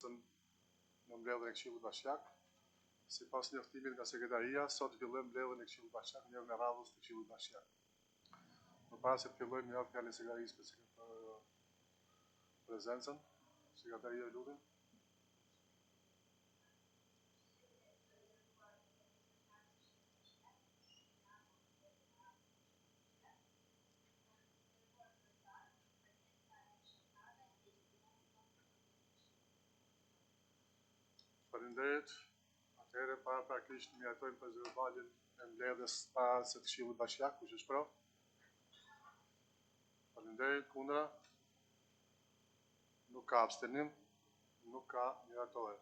radhësën në mbledhjen e Këshillit Bashkiak. Sipas njoftimit nga sekretaria, sot fillojmë mbledhjen e Këshillit Bashkiak në radhës të Këshillit Bashkiak. Përpara se të fillojmë, jap fjalën sekretarisë për prezencën. Sekretaria, lutem. Faleminderit. Atëherë paraprakisht miratojmë për zëvalin e mbledhjes para se të Këshillit Bashkiak, kush është pro? Faleminderit. Kundra? Nuk ka abstenim, nuk ka, miratohet.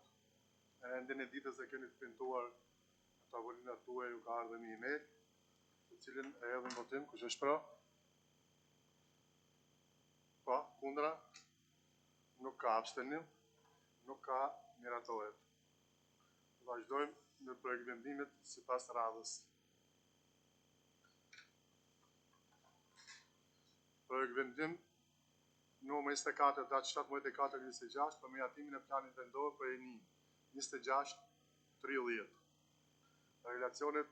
Endin e ditës e keni të printuar në tavolinat tuaja, ju ka ardhur një email, të cilin e hedhim votim, kush është pro? Po, kundra? Nuk ka abstenim, nuk ka, miratohet. Vazhdojmë në projekt vendimit sipas radhës. Projekt vendim numër 24 datë 17/4/26 për miratimin e planit vendor për ENI 26/30. Relacionet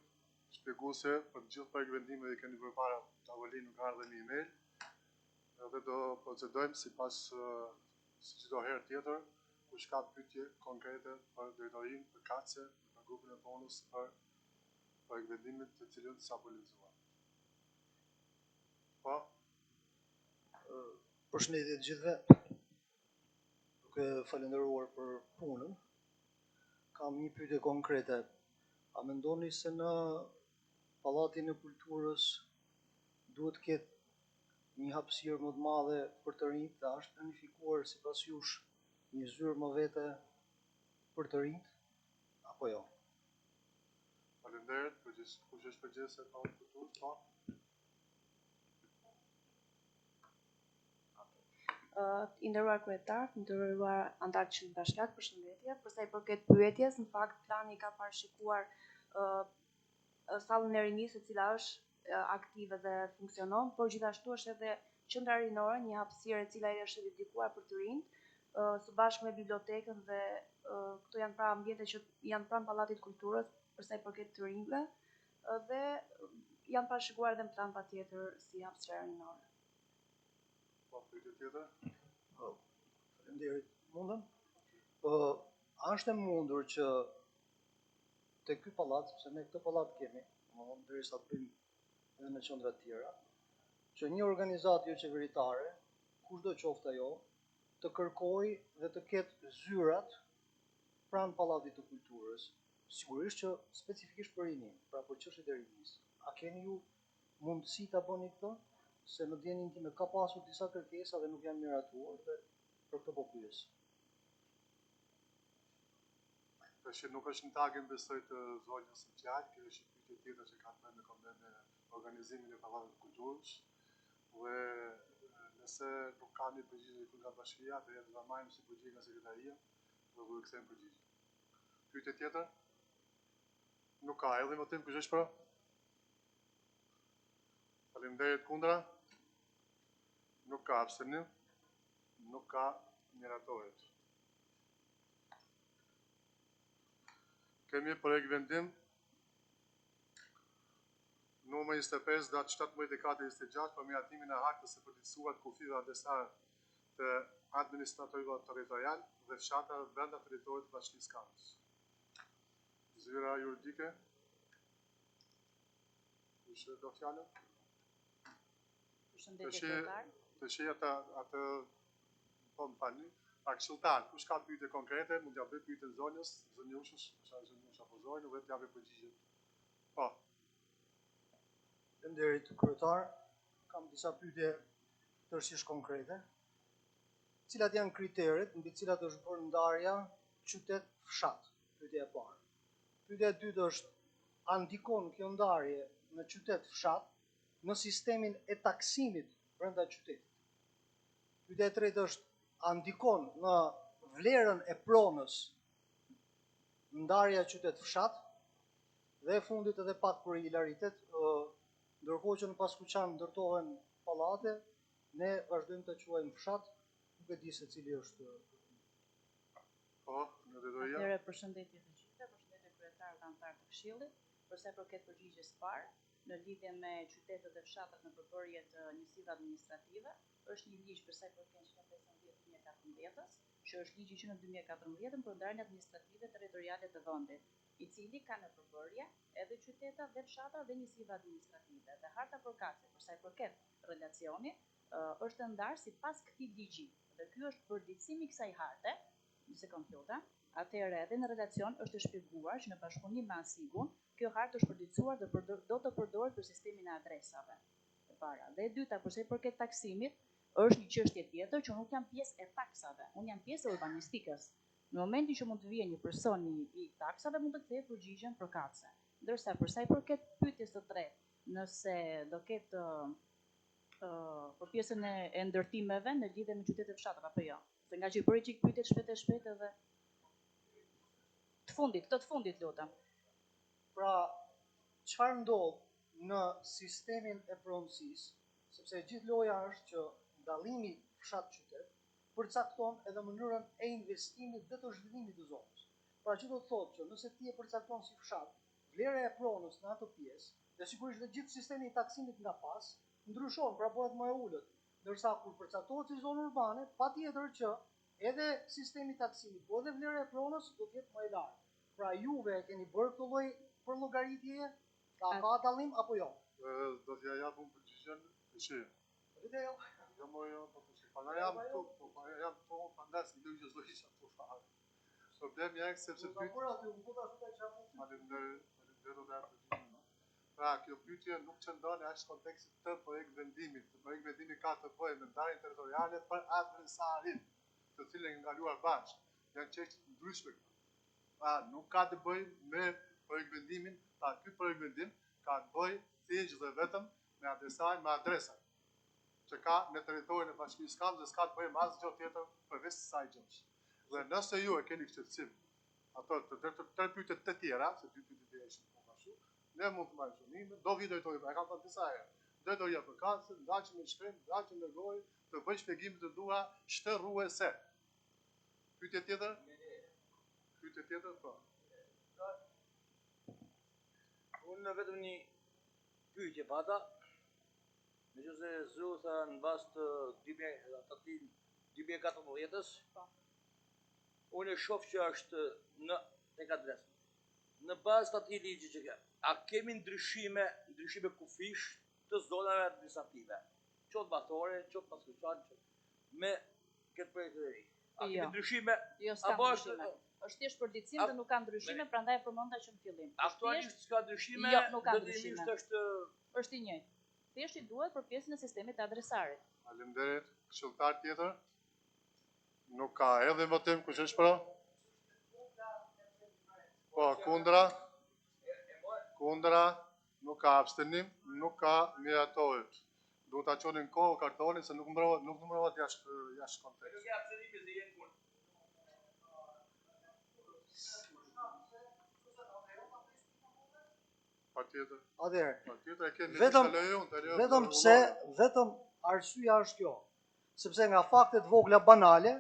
shpjeguese për të gjithë projekt vendimit i keni përpara tavolinë, nuk ka ardhur një email. Edhe do procedojmë sipas si çdo herë tjetër. Kush ka pyetje konkrete për drejtorinë, për KACE, për grupin e bonus, për vendimin të cilën sapo lexuar. Po. Përshëndetje të gjithëve. Duke falenderuar për punën, kam një pyetje konkrete. A mendoni se në Pallatin e Kulturës duhet të ketë një hapësirë më të madhe për të rinjt, dhe është planifikuar sipas jush një zyrë më vete për të rinjt, apo jo? Faleminderit, kush është përgjegjës së kulturës, po? I nderuar kryetar, i nderuar antar të Këshillit Bashkiak, përshëndetje. Për sa i përket pyetjes, në fakt plani ka parashikuar sallën e rinjisë, e cila është aktive dhe funksionon, por gjithashtu është edhe qendra rinore, një hapësirë e cila është dedikuar për të rinjt, së bashku me bibliotekën, dhe këto janë pra ambiente që janë pranë Pallatit të Kulturës për sa i përket të rinjve, dhe janë parashikuar edhe në plan patjetër si hapësira rinore. Po, pyetje tjetër? Faleminderit. Mundem? A është e mundur që te ky pallat, sepse ne këtë pallat kemi, domethënë derisa të bëjmë edhe në qendra të tjera, që një organizatë jo qeveritare, kushdo qoftë ajo, të kërkojë dhe të ketë zyrat pranë Pallatit të Kulturës, sigurisht që specifikisht për rinin, pra për çështjet e rinisë. A keni ju mundësi ta bëni këtë? Se në dijenin time ka pasur disa kërkesa dhe nuk janë miratuar, dhe për këtë po pyes. Tash nuk është në tagën besoj të zonjës së fjalë, kjo është një pyetje tjetër që ka të bëjë me kombën e organizimin e Pallatit të Kulturës. Dhe nëse nuk ka një përgjigje nga bashkia, atëherë do ta marrim si përgjigje nga sekretaria dhe do të kthejmë përgjigje. Pyetje tjetër? Nuk ka, edhe votim, kush është për? Faleminderit. Kundra? Nuk ka abstenim, nuk ka, miratohet. Kemi projekt vendim numër 25 datë 17/4/26 për miratimin e aktës së përditësuar të kufive adresare të administratorëve territorial dhe fshatrave brenda territorit të Bashkisë Kafës. Zyra juridike. Kush do fjalën? Përshëndetje kryetar. Të shej atë po më falni. Këshilltar, kush ka pyetje konkrete, mund t'ja bëj pyetjen zonjës, zonjushës, zonjush apo zonjë, dhe t'japë përgjigjen. Po. Faleminderit kryetar, kam disa pyetje tërësisht konkrete. Cilat janë kriteret mbi cilat është bërë ndarja qytet-fshat? Pyetja e parë. Pyetja e dytë është, a ndikon kjo ndarje në qytet-fshat në sistemin e taksimit brenda qytetit? Pyetja e tretë është, a ndikon në vlerën e pronës ndarja qytet-fshat? Dhe e fundit edhe pak për hilaritet, ndërkohë që në Paskuqan ndërtohen pallate, ne vazhdojmë të quajmë fshat, nuk e di se cili është. Po, në drejtoria. Atëherë përshëndetje të gjithëve, përshëndetje kryetar dhe anëtar të Këshillit. Për sa i përket përgjigjes parë, në lidhje me qytetet dhe fshatat në përbërje të njësive administrative, është një ligj për sa i përket 115/2014, që është ligji që në 2014 për ndarjen administrative territoriale të vendit, i cili ka në përbërje edhe qyteta dhe fshata dhe njësive administrative. Dhe harta përkatëse për sa i përket relacioni është ndarë sipas këtij ligji. Dhe ky është përditësimi i kësaj harte. Një sekond lutem. Atëherë edhe në relacion është shpjeguar që në bashkëpunim me ASIG-un, kjo hartë është përditësuar dhe do të përdoret për sistemin e adresave. E para. Dhe e dyta, përsa i përket taksimit, është një çështje tjetër që nuk jam pjesë e taksave, unë jam pjesë e urbanistikës. Në momentin që mund të vijë një person i taksave, mund të kthejë përgjigjen përkatëse. Ndërsa përsa i përket pyetjes së tretë, nëse do ketë për pjesën e ndërtimeve në lidhje me qytetet fshatat apo jo. Se nga që i bëri çik pyetje shpejt edhe të fundit lutem. Pra, çfarë ndodh në sistemin e pronësisë, sepse gjithë loja është që dallimi fshat-qytet përcakton edhe mënyrën e investimit dhe të zhvillimit të zonës. Pra që do të thotë që nëse ti e përcakton si fshat, vlera e pronës në atë pjesë, dhe sigurisht dhe gjithë sistemi i taksimit nga pas, ndryshon, pra bëhet më e ulët. Ndërsa kur përcaktohet si zonë urbane, patjetër që edhe sistemi i taksimit, po edhe vlera e pronës do të jetë më e lartë. Pra juve e keni bërë këtë lloj përllogaritjeje, ka dallim apo jo? Do t'ja jap unë përgjigjen të shi. Jo. Jo, po të shi. Pana jam këtu, pandaj si lëgjë s'do isha këtu fare. Problemi është sepse Pra, kjo pyetje nuk qëndron as kontekstit të projekt vendimit. Projekt vendimi ka të bëjë me ndarjen territoriale për adresarin, të cilën e ndaluar bashkë. Janë çështje ndryshme. Pra, nuk ka të bëjë me projekt vendimin, pra ky projekt vendim ka të bëjë thjesht dhe vetëm me adresarin, me adresën që ka në territorin e bashkisë Kambës, dhe s'ka të bëjë me asgjë tjetër përveç kësaj gjësh. Dhe nëse ju e keni shqetësim ato të pyetjet të tjera, se dy pyetje të ishin ashtu, ne mund të marrim shënime, do vi drejtori, e kam thënë disa herë. Drejtoria përkatëse, ndaqim me shkrim, ndaqim me gojë, të bëj shpjegimet të dua shtërruese. Pyetje tjetër? Pyetje tjetër, po. Unë vetëm një pyetje pata, meqenëse zëu tha në bazë të 2014-s, unë e shoh që është tek adresë. Në bazë të atij ligji që ka, a kemi ndryshime kufish të zonave administrative, qoftë bathore, qoftë paskuqan, me këtë projekt të ri? A kemi ndryshime? Jo, s'ka ndryshime. Është thjesht përditësim dhe nuk ka ndryshime, prandaj e përmenda që në fillim. Aktualisht s'ka ndryshime, jo, nuk ka ndryshime. Është i njëjtë. Thjesht i duhet për pjesën e sistemit të adresarit. Faleminderit. Këshilltar tjetër? Nuk ka. Edhe votim kush është për? Po, kundra, nuk ka abstenim, nuk ka miratohet. Duhet ta çonin kohë kartonin se nuk numërohet jashtë kontekstit. Patjetër. Atëherë, vetëm arsyeja është kjo, sepse nga faktet vogla banale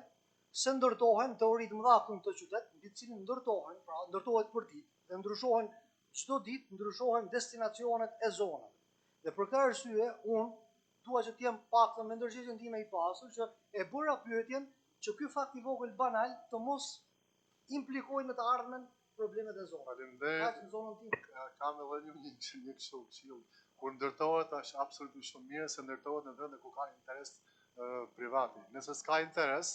se ndërtohen teori të mëdha këtu në këtë qytet, mbi të cilin ndërtohen, pra ndërtohet për ditë dhe ndryshohen çdo ditë, ndryshohen destinacionet e zonave. Dhe për këtë arsye unë dua që të jem paktën me ndërgjegjën time i pasur që e bëra pyetjen që ky fakt i vogël banal të mos implikojë në të ardhmen problemet e zonës. Faleminderit. Kam edhe një këshill. Kur ndërtohet është absolutisht shumë mirë se ndërtohet në vende ku ka interes privati. Nëse s'ka interes,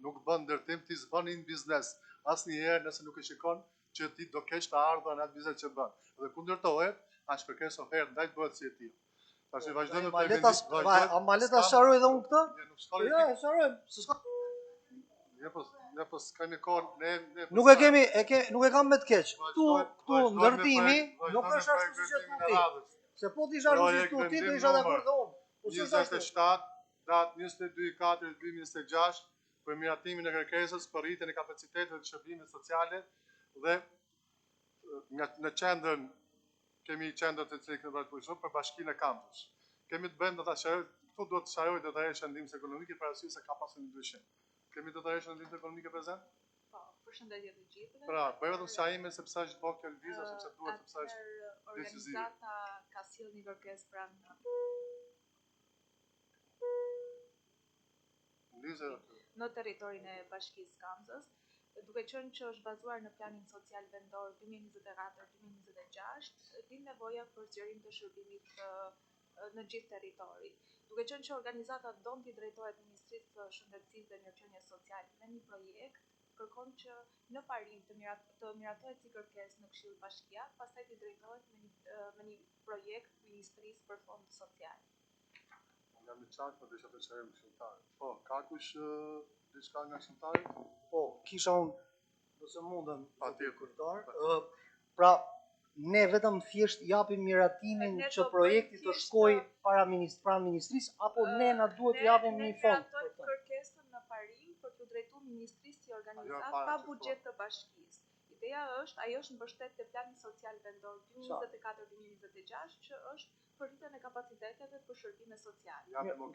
nuk bën ndërtim, ti s'bën një biznes. Asnjëherë nëse nuk e shikon që ti do kesh të ardhur në atë biznes që bën. Dhe kur ndërtohet, është kërkesë ofertë, ndaj bëhet si e tillë. Tash vazhdojmë me përmendimin. A le ta sharoj edhe unë këtë? Jo, e sharoj. Ne po s'kemi kohë, nuk e kam me të keq. Këtu ndërtimi nuk është ashtu siç e thotë. Se po ti isha ashtu siç thotë, do isha dakord dhe unë. 27 datë 22/4/2026 për miratimin e kërkesës për rritjen e kapacitetit të shërbimeve sociale dhe në qendrën kemi qendrën të cilën kemi bërë për bashkinë e Kambës. Kemi të bëjmë këtu duhet të sharoj detajisht ndihmës ekonomike për arsye se ka pasur një ndryshim. Kemi detajisht ndihmës ekonomike prezant? Po, për Përshëndetje të gjithëve. Pra, po vetëm se ai me sepse është bërë kjo lëvizje, sepse duhet sepse është Atëherë decisive. organizata ka sjellë një kërkesë pranë lëvizje. në territorin e Bashkisë Kamzës, duke qenë që është bazuar në planin social vendor 2024-2026, din nevoja për zgjerim të shërbimit në gjithë territorin. Duke qenë që organizata don t'i drejtohet Ministrisë së Shëndetësisë dhe Mirëqenies Sociale me një projekt, kërkon që në parim të miratohet si kërkesë në Këshill Bashkiak, pastaj t'i drejtohet me një projekt Ministrisë për Fond Social. Nga më qartë, po desha të çajmë këshilltarët. Po, ka kush diçka nga këshilltarët? Po, kisha unë, nëse mundem, Patjetër. kryetar. Pra, ne vetëm thjesht japim miratimin Ne që do projekti bëjmë të thjesht, shkojë pranë ministrisë, apo ne na duhet të japim një fond për Ne të. kërkesën në parim për t'u drejtuar ministrisë si organizatë para pa që buxhet të bashkisë. Ideja është, ajo është mbështet te plani social vendor 2024-2026, që është për rritjen e kapaciteteve për shërbime sociale.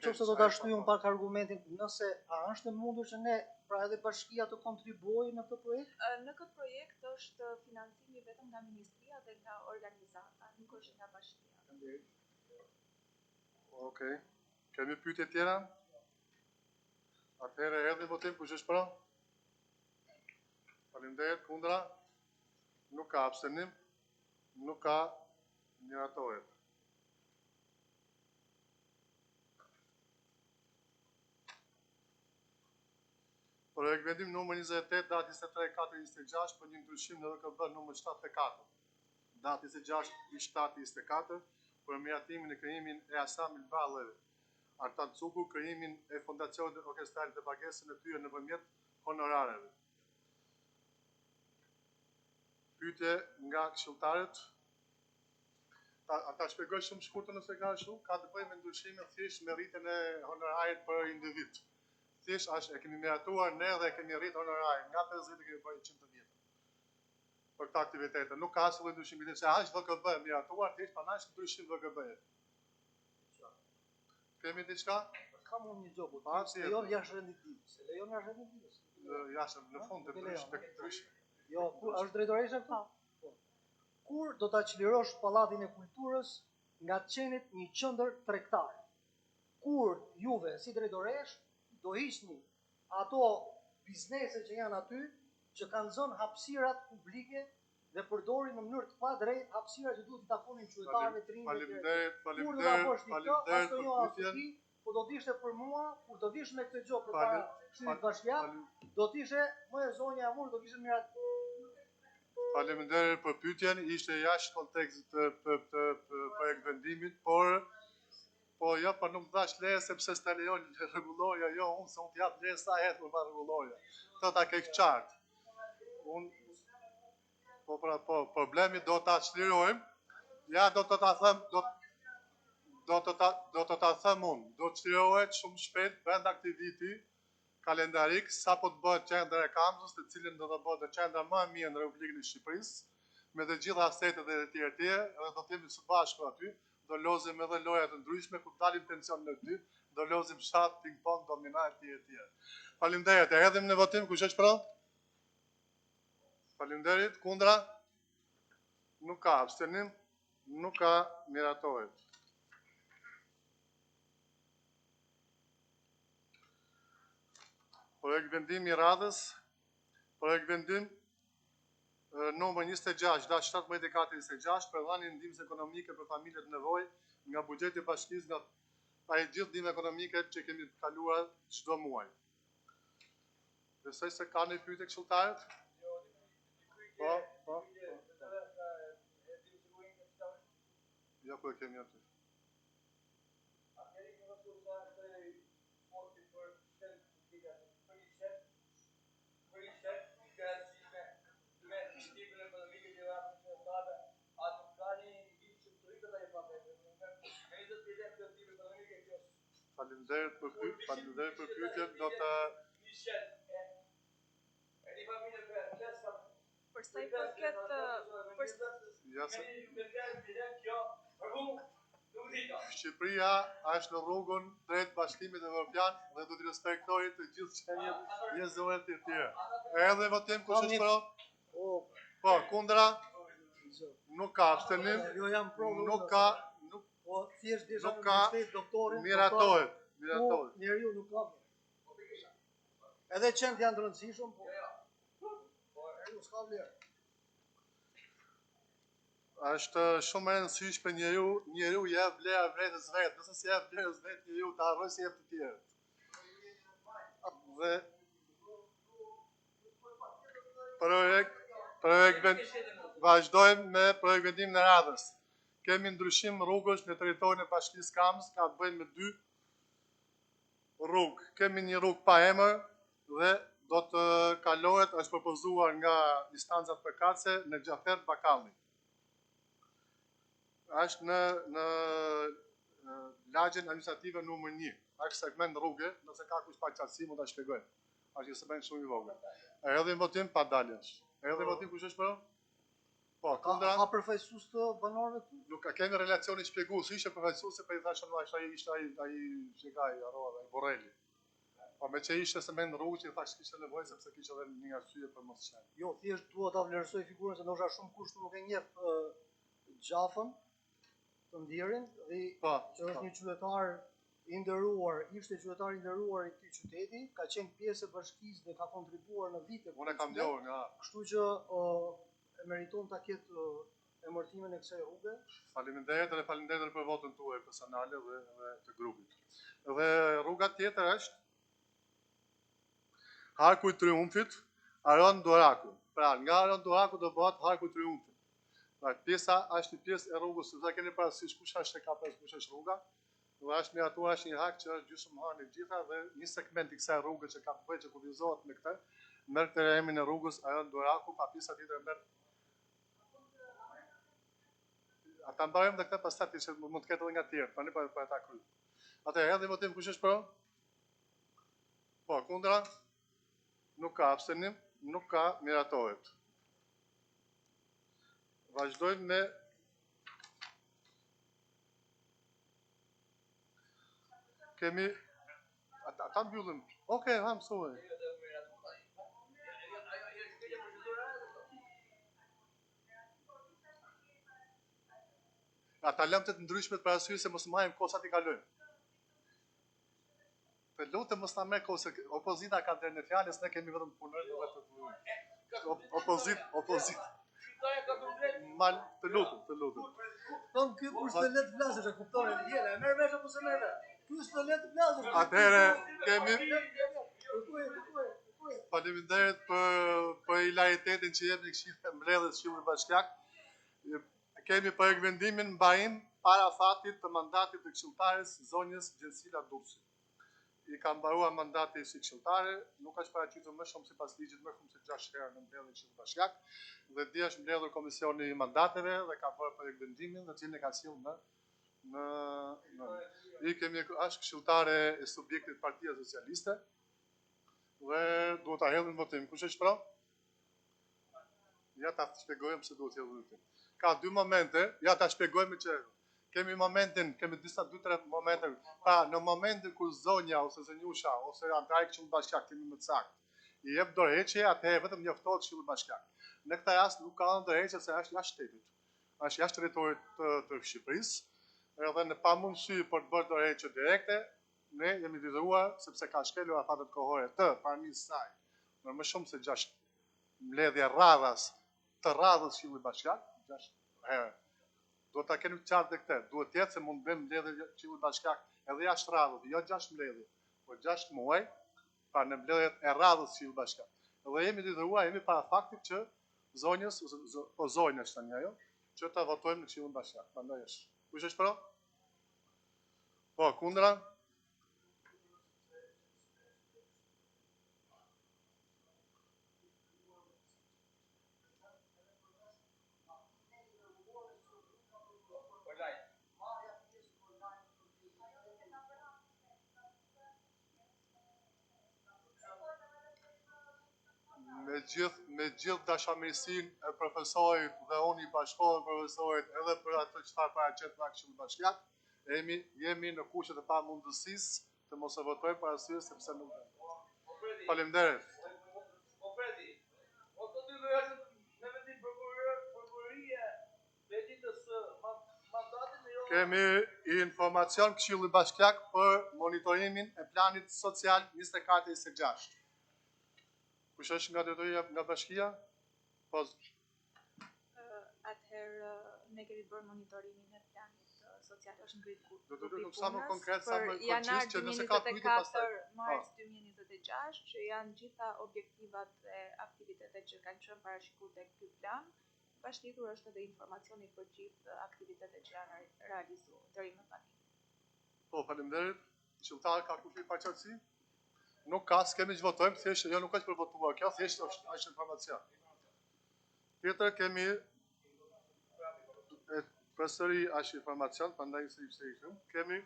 Nëse do ta shtyjmë pak argumentin, nëse a është e mundur që ne, pra edhe bashkia të kontribuojë në këtë projekt? Në këtë projekt është financimi vetëm nga ministria dhe nga organizata, nuk është nga bashkia. Okej. Kemi pyetje tjera? Atëherë erdhi votim, kush është për? Faleminderit, kundra? Nuk ka abstenim, nuk ka miratohet. Projekt vendim numër 28, datë 23/4/26 për një ndryshim në RKB numër 74. Datë 26/7/24 për miratimin e krijimin e Asam Ilballëve, Artan Cuku, krijimin e fondacionit orkestral dhe pagesën e tyre nëpërmjet honorareve. Pyetje nga këshilltarët. Ata shpjegoj shumë shkurtër nëse ka shumë, ka të bëjë me ndryshime thjesht me rritjen e honorarit për individ. Thjesht e kemi miratuar ne dhe kemi rrit honorarin nga 50 kemi bërë 110 për këtë aktivitet. Nuk ka asnjë ndryshim, se është VKB miratuar, thjesht pa është ndryshim VKB-je. Kemi diçka? Kam unë një gjë, po si lejon jashtë renditës. Lejon jashtë renditës. Jashtë në fund të ndryshim. Jo, kur është drejtoresha këtu? Po. Kur do ta çlirosh Pallatin e Kulturës nga qenit një qendër tregtare? Kur juve si drejtoresh do hiqni ato biznese që janë aty, që kanë zënë hapësirat publike dhe përdorin në mënyrë të padrejtë hapësira që duhet të takonin qytetarëve të rinj. Faleminderit, Kur do ta bësh ti kjo, ashtu jo as pyetjen. ti, po do të ishte për mua, kur do vish me këtë gjë përpara Këshillit Bashkiak, do të ishte më e zonja e mund, do të ishte mirat. Faleminderit për pyetjen, ishte jashtë kontekstit të projekt vendimit, por jo, por nuk dash leje sepse s'ta lejon rregulloria, jo, unë se unë t'jap leje sa herë për rregulloria. Këtë ta ke qartë. Problemi do ta çlirojmë. Ja, do të ta them unë. Do të çlirohet shumë shpejt brenda këtij viti kalendarik, sa po të bëhet qendra e Kamzës, të cilën do të bëhet qendra më e mirë në Republikën e Shqipërisë, me të gjitha asetet dhe të tjerë, edhe do të jemi së bashku aty. Do lozim edhe loja të ndryshme, ku dalim tension në dy, do lozim shat, ping-pong, domina e tjerë. Faleminderit, erdhim në votim, kush është për? Faleminderit, kundra? Nuk ka abstenim, nuk ka miratohet. Projekt vendim i radhës, projekt vendim numër 26/17/4/26 për dhënien ndihmës ekonomike për familjet në nevojë nga buxheti i bashkisë, nga ai gjithë ndihmë ekonomike që kemi kaluar çdo muaj. Besoj se ka një pyetje këshilltarët? Po. Jo, po e kemi aty. Faleminderit për pyetjen, do të Për sa i përket Shqipëria është në rrugën drejt Bashkimit Evropian dhe do të respektojë të gjithë çështjet njerëzore të tjera. Edhe votim kush është pro? Po, kundra? Nuk ka abstenim. Jo jam pro. Nuk ka, Po thjesht desha nuk të ka, mbështet doktorin. miratohet. Po njeriu nuk ka. Edhe qenë janë të rëndësishëm, po njeriu s'ka vlerë. Është shumë e rëndësishme njeriu jep vlera vetës vet. Nëse si jep vlerës vet njeriu ta harroj si jep të tjerët. Dhe vazhdojmë me projekt vendim në radhës. Kemi ndryshim rrugësh në territorin e Bashkisë Kamës, ka të bëjnë me 2 rrugë. Kemi një rrugë pa emër dhe do të kalohet, është propozuar nga instancat përkatëse në Xhafer Bakalli. Është në lagjen administrative numër 1. Është segment rrugë, nëse ka kush pa qartësi mund ta shpjegoj. Është një segment shumë i vogël. Erdhi në votim pa daljesh. Erdhi në votim kush është për? Po, kundra. Ka përfaqësues të banorëve këtu? Nuk ka kemi relacioni shpjegues, ishte përfaqësues se po i thashëm ai ishte ai çegaj harrova, ai Borrelli. Po me që ishte segment rrugë që i thash kishte nevojë sepse kishte edhe një arsye për mos qenë. Jo, thjesht dua ta vlerësoj figurën se ndoshta shumë kushtu nuk e njeh Gjafën të Ndirin dhe që është një qytetar i nderuar, ishte qytetar i nderuar i këtij qyteti, ka qenë pjesë e bashkisë dhe ka kontribuar në vite. Unë kam njohur nga. Kështu që e meriton ta ketë emërtimin e kësaj rruge. Faleminderit dhe faleminderit për votën tuaj personale dhe të grupit. Dhe rruga tjetër është Harku i Triumfit, Aron Doraku. Pra, nga Aron Doraku do bëhet Harku i Triumfit. Pra, pjesa është një pjesë e rrugës, do keni parasysh kush është ka pas kush është rruga. Dhe është miratuar është një hak që është gjysmëhar në gjitha dhe një segment i kësaj rruge që ka të bëjë që kufizohet me këtë, merr këtë emrin e rrugës Aron Doraku, pa pjesa tjetër merr. Ata mbarojmë dhe këtë pastaj që mund të ketë edhe nga të tjerë, tani po ta kryj. Atëherë erdhi votim kush është pro? Po, kundra? Nuk ka abstenim, nuk ka miratohet. Vazhdojmë me kemi ata mbyllim. Okej, ha mësoj. Ata lëmë të ndryshme të parasysh se mos marrim kosat i kalojmë. Të lutem mos ta merr kohë, opozita ka drejtë në fjalës, ne kemi vetëm punojmë dhe të punojmë. Opozit. Mal, të lutem. Ton ky kur s'të le të vlasësh, e kupton e vjen, e merr vesh apo s'e merr vesh? Ky s'të le të vlasësh. Atëherë kemi faleminderit për hilaritetin që jepni Këshillit Mbledhjes Këshillit Bashkiak. Kemi projekt vendimin mbajim para fatit të mandatit të këshilltares zonjës Gjensila Dursi. I ka mbaruar mandati si këshilltare, nuk është paraqitur më shumë sipas ligjit më shumë se 6 herë në mbledhjen e Këshillit Bashkiak dhe dje është mbledhur komisioni i mandateve dhe ka bërë projekt vendimin, në cilin e ka sjellë i kemi është këshilltare e subjektit Partia Socialiste dhe duhet ta hedhim votim. Kush është pro? Ja ta shpjegojmë se duhet të hedhim votim. Ka 2 momente, ja ta shpjegojmë që kemi disa 2-3 momente. Pra, në momentin kur zonja ose zonjusha ose antari i Këshillit Bashkiak kemi më saktë, i jep dorëheqje, atëherë vetëm njoftohet Këshilli Bashkiak. Në këtë rast nuk ka dorëheqje se është jashtë shtetit. Është jashtë territorit të Shqipërisë, edhe në pamundësi për të bërë dorëheqje direkte, ne jemi detyruar sepse ka shkelur afatet kohore të paramisë saj në më shumë se 6 mbledhje të radhës Këshillit Bashkiak, 6 herë. Duhet ta keni qartë këtë. Duhet të jetë se mund të bëjmë mbledhje Këshillit Bashkiak edhe jashtë radhës, jo 6 mbledhje, por 6 muaj, pa në mbledhjet e radhës Këshillit Bashkiak. Dhe jemi detyruar, jemi para faktit që zonjës ose zonjës tani ajo, që ta votojmë në Këshillin Bashkiak. Prandaj është. Kush është pro? Po, kundra? Me gjithë dashamirësinë e profesorit dhe unë i bashkohem profesorit edhe për atë çfarë paraqet nga Këshilli Bashkiak, jemi në kushtet e pamundësisë të mos e votojmë për arsye sepse nuk vendoset. Faleminderit. Po Fredi, o të dy do jashtë në vendim prokuroria vetitës mandatin e jo... Kemi informacion Këshilli Bashkiak për monitorimin e planit social 24-26. Kush është nga drejtoria nga bashkia? Po, Atëherë ne kemi bërë monitorimin e planit social, është ngrit do të grupi lutem sa më punës konkret, sa më për janar koncis që nëse ka pyetje pastaj. 2024, mars 2026, që janë gjitha objektivat dhe aktivitetet që kanë qenë parashikuar tek ky plan. Bashkëtur është edhe informacioni për gjithë aktivitetet që janë realizuar deri më tani. Po, faleminderit. Këshilltar ka kushtet paqartësi? Nuk ka, s'kemi që votojmë, thjesht jo nuk është për votuar, kjo thjesht është informacion. Tjetër kemi përsëri është informacion, prandaj se ishim. Kemi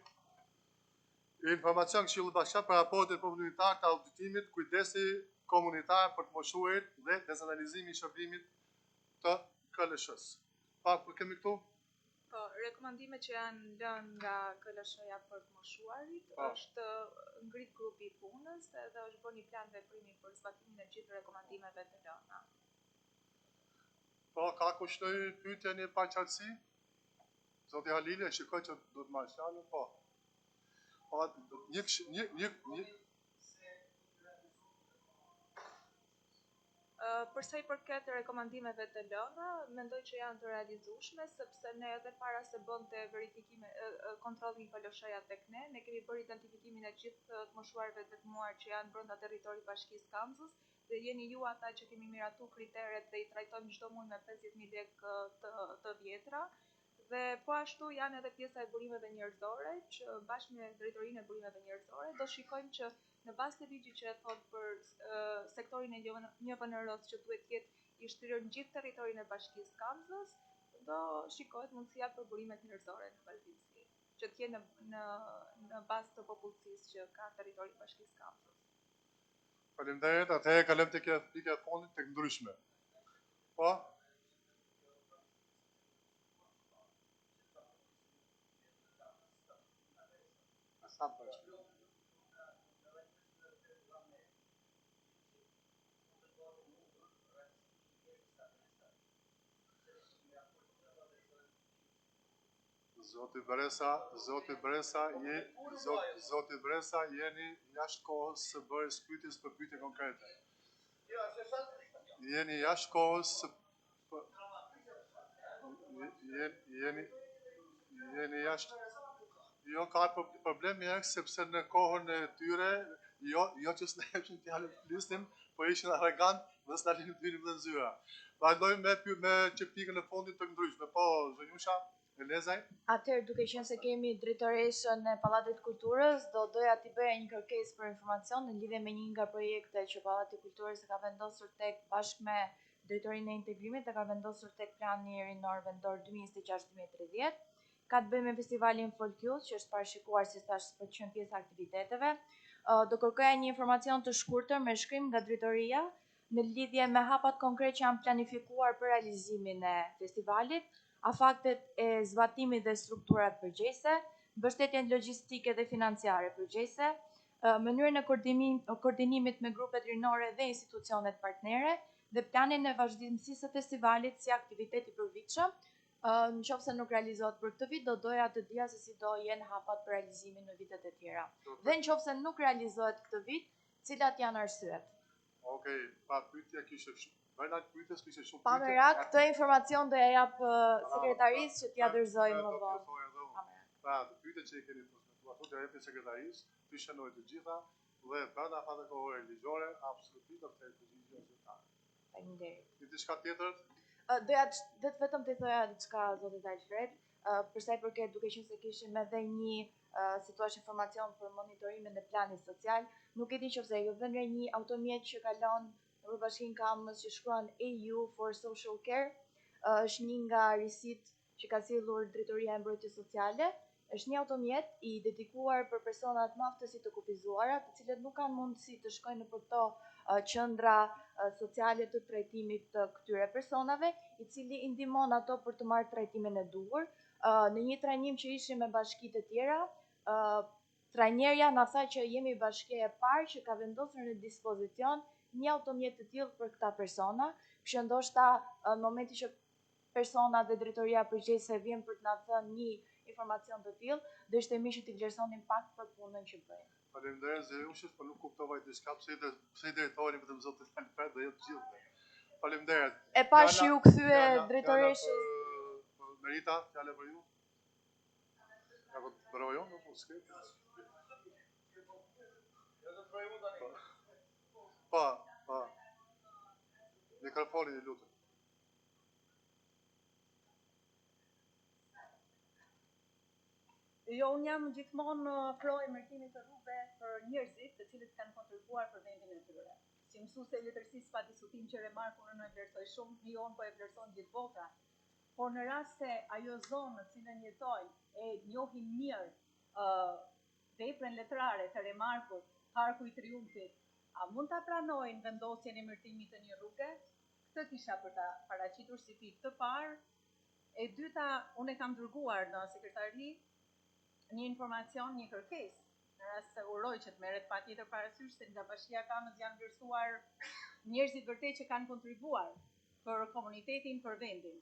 informacion Këshilli Bashkiak për raportin komunitar të auditimit kujdesi komunitar për të moshuarit dhe dezanalizimi i shërbimit të KLSH-s. Pak për kemi këtu? Po, rekomandimet që janë lënë nga KLSH-ja për të moshuarit është ngrit grupi i punës edhe është bërë një plan veprimi për zbatimin e gjithë rekomandimeve të lëna. Po, ka kushtoj pyetje një paqartësi? Zoti Halili, e shikoj që do të marrë fjalën, po. Po, Për sa i përket rekomandimeve të lëna, mendoj që janë të realizueshme sepse ne edhe para se bënte verifikime kontrollin KLSH-ja tek ne kemi bërë identifikimin e gjithë të moshuarve të dëmuar që janë brenda territorit Bashkisë Kamzës dhe jeni ju ata që kemi miratu kriteret dhe i trajtojmë çdo muaj me 50.000 lekë të vjetra. Dhe po ashtu janë edhe pjesa e burimeve njerëzore, që bashkë me drejtorinë e burimeve njerëzore do shikojmë që në bazë të ligjit që e thot për sektorin e NJVNR-s që duhet jetë i shtrirë në gjithë territorin e Bashkisë Kamzës, do shikohet mundësia për burimet njerëzore në vazhdimsi, që të jenë në bazë të popullsisë që ka territori i Bashkisë Kamzës. Faleminderit, atëherë kalojmë tek pika e fundit tek ndryshme. Po? Sa bësh? Zoti Bresa, jeni jashtë kohës së bërjes pyetjes për pyetje konkrete. Jeni jashtë kohës jeni jashtë. Jo ka problemi sepse në kohën e tyre, jo që s'ne hepshin fjalën të flisnim, po ishin arrogant dhe s'na lënë të vinim në zyra. Vazhdojmë me pikën e fundit të ndryshme. Po, Zonjusha, Elezaj? Atëherë, duke qenë se kemi drejtoreshën e Pallatit të Kulturës, do doja t'i bëja një kërkesë për informacion në lidhje me një nga projektet që Pallati i Kulturës e ka vendosur tek bashkë me Drejtorinë e Integrimit e ka vendosur tek plani rinor vendor 2026-2030. Ka të bëjë me festivalin Folk Youth, që është parashikuar si thash për të qenë pjesë aktiviteteve. Do kërkoja një informacion të shkurtër me shkrim nga drejtoria në lidhje me hapat konkret që janë planifikuar për realizimin e festivalit, afaktet e zbatimit dhe strukturat përgjegjëse, mbështetjen logjistike dhe financiare përgjegjëse, mënyrën e koordinimit me grupet rinore dhe institucionet partnere dhe planin e vazhdimësisë së festivalit si aktivitet i përvitshëm. Në qoftë se nuk realizohet për këtë vit, do doja të dija se si do jenë hapat për realizimin në vitet e tjera. Dhe në qoftë se nuk realizohet këtë vit, cilat janë arsyet? Okej, pa pyetje kishte bëna pyetjes kishte shumë pyetje. Pa merak, këtë informacion do ja jap sekretarisë që t'ia dorëzoj më vonë. Pra, të pyetjet që i keni transmetuar do t'ia jepni sekretarisë, ti shënoj të gjitha dhe brenda fateve kohore ligjore absolutisht do të përgjigjesh zyrtar. Faleminderit. Ti diçka tjetër? Doja vetëm të thoja diçka zotit Alfred, për sa i përket duke qenë se kishim edhe një si thua informacion për monitorimin e planit social, nuk e di nëse ju vjen re një automjet që kalon në Bashkinë Kamës që shkruan AU for Social Care, është një nga risit që ka sjellur Drejtoria e Mbrojtjes Sociale, është një automjet i dedikuar për personat me aftësi të kufizuara, të cilët nuk kanë mundësi të shkojnë në këto qendra sociale të trajtimit të këtyre personave, i cili i ndihmon ato për të marrë trajtimin e duhur. Në një trajnim që ishim me bashkitë të tjera, trajnerja na tha që jemi bashkia e parë që ka vendosur në dispozicion një automjet të tillë për këta persona, që ndoshta në momentin që persona dhe drejtoria përgjegjëse vjen për të na thënë një informacion të tillë, do ishte mirë që t'i vlerësonin pak për punën që bëjnë. Faleminderit zërushës, por nuk kuptova diçka pse i drejtori vetëm zotit Alfred dhe jo të gjithë. Faleminderit. E pash ju kthye drejtoreshës. Merita, fjala për ju. Ja po provoj unë, po s'ke. Pa. Mikrofonin e lutem. Jo, unë jam gjithmonë pro emërtimit të rrugëve për njerëzit të cilët kanë kontribuar për vendin e tyre. Si mësuese e letërsisë pa diskutim që remarkun unë e vlerësoj shumë, mion po e vlerëson gjithë bota. Por në rast se ajo zonë në cilën jetojnë e njohin mirë veprën letrare të remarkut, Parku i Triumfit, a mund ta pranojnë vendosjen e emërtimit të një rruge? Këtë kisha për ta paraqitur si pikë të parë. E dyta, unë e kam dërguar në sekretari një informacion, një kërkesë, në rast se uroj që të merret patjetër parasysh se nga Bashkia Kamës janë vlerësuar njerëzit vërtet që kanë kontribuar për komunitetin, për vendin.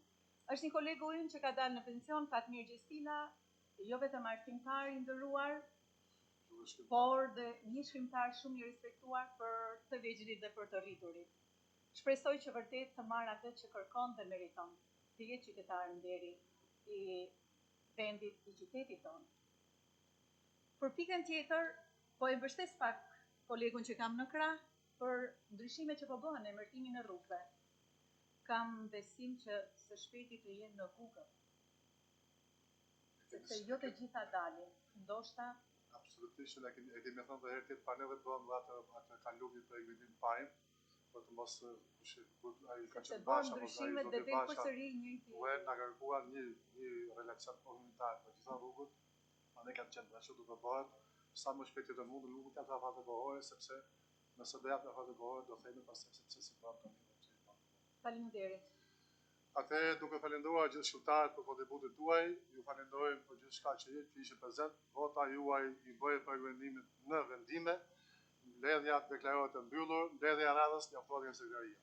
Është një kolegu im që ka dalë në pension, Fatmir Gjestina, jo vetëm arsimtar i nderuar, por dhe një shkrimtar shumë i respektuar për të vegjëlit dhe për të rriturit. Shpresoj që vërtet të marrë atë që kërkon dhe meriton, të jetë qytetar nderi i vendit, i qytetit tonë. Për pikën tjetër, po e mbështes pak kolegun që kam në krah për ndryshimet që po bëhen në emërtimin e rrugëve. Kam besim që së shpejti të jenë në Google, sepse jo të gjitha dalin, ndoshta. Absolutisht, e kemi thënë edhe herë tjetër, paneve bëhen atë kalumin për ekvidim fajin, për të mos ai ka qenë bashkë apo ndryshimet dhe vjen përsëri njëjti. Ue na kërkuar një relacion komunitar për gjitha rrugët. Ne kam qenë ashtu do të bëhet sa më shpejt të mundur, nuk ka afate kohore sepse nëse do jap afate kohore do themi pastaj se si bëhet tani. Faleminderit. Atëherë duke falenderuar gjithë shqiptarët për kontributet tuaj, ju falenderojmë për gjithçka që ishit prezant. Vota juaj i bëhet për vendimin në vendime. Mbledhja deklarohet e mbyllur, mbledhja e radhës njoftohet nga sekretaria.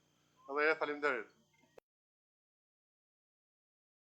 Edhe faleminderit.